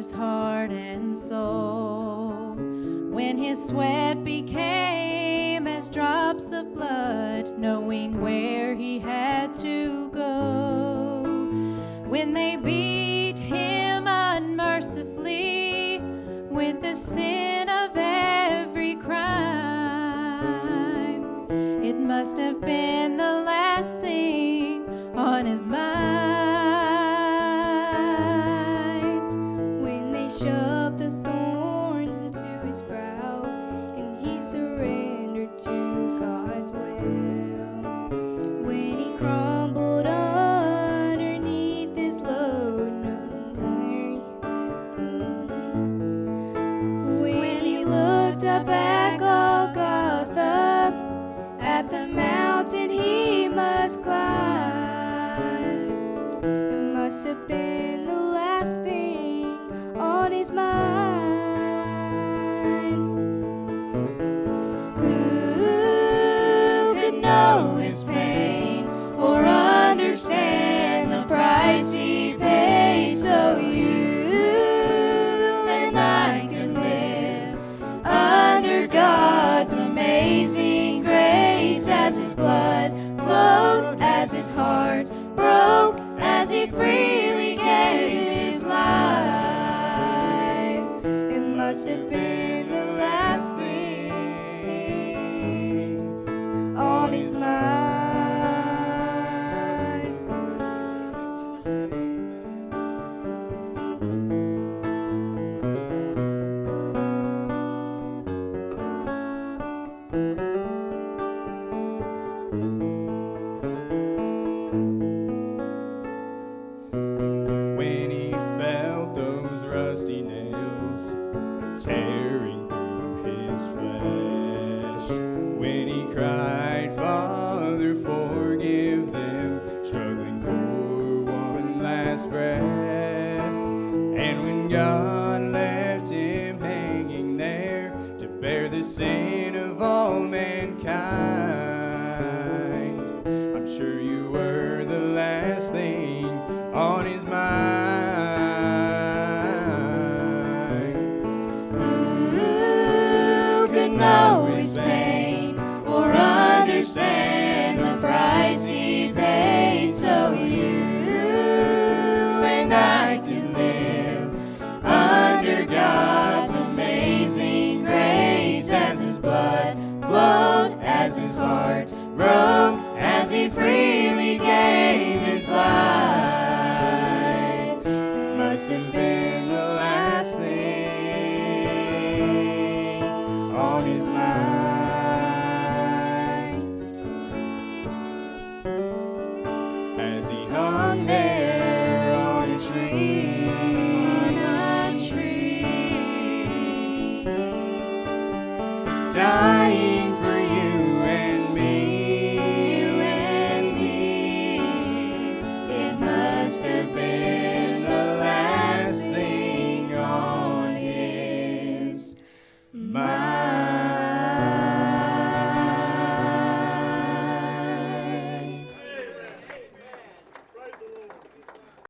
his heart and soul. When his sweat became as drops of blood, knowing where he had to go. When they beat him unmercifully with the sin of every crime, it must have been the last thing on his mind. When they shoved the thorns into his brow and he surrendered to God's will. When he crumbled underneath his load, when he looked up at Golgotha, at the mountain he must climb, it must have been the last thing on his mind. Who could know his pain or understand the price he paid so you and I could live under God's amazing grace, as his blood flowed, as his heart broke, as he freely gave his life? It must have been the last thing on his mind. When he felt those rusty nails tearing through his flesh, when he cried, Father, forgive them, struggling for one last breath, and when God left him hanging there to bear the sin of all mankind, I'm sure you were the last thing on his mind. Who could know his pain or understand the price he paid so you and I could live under God's amazing grace, as his blood flowed, as his heart broke, as he freely gave his life? It must have been the last thing on his mind, As he hung there on a tree, On a tree, dying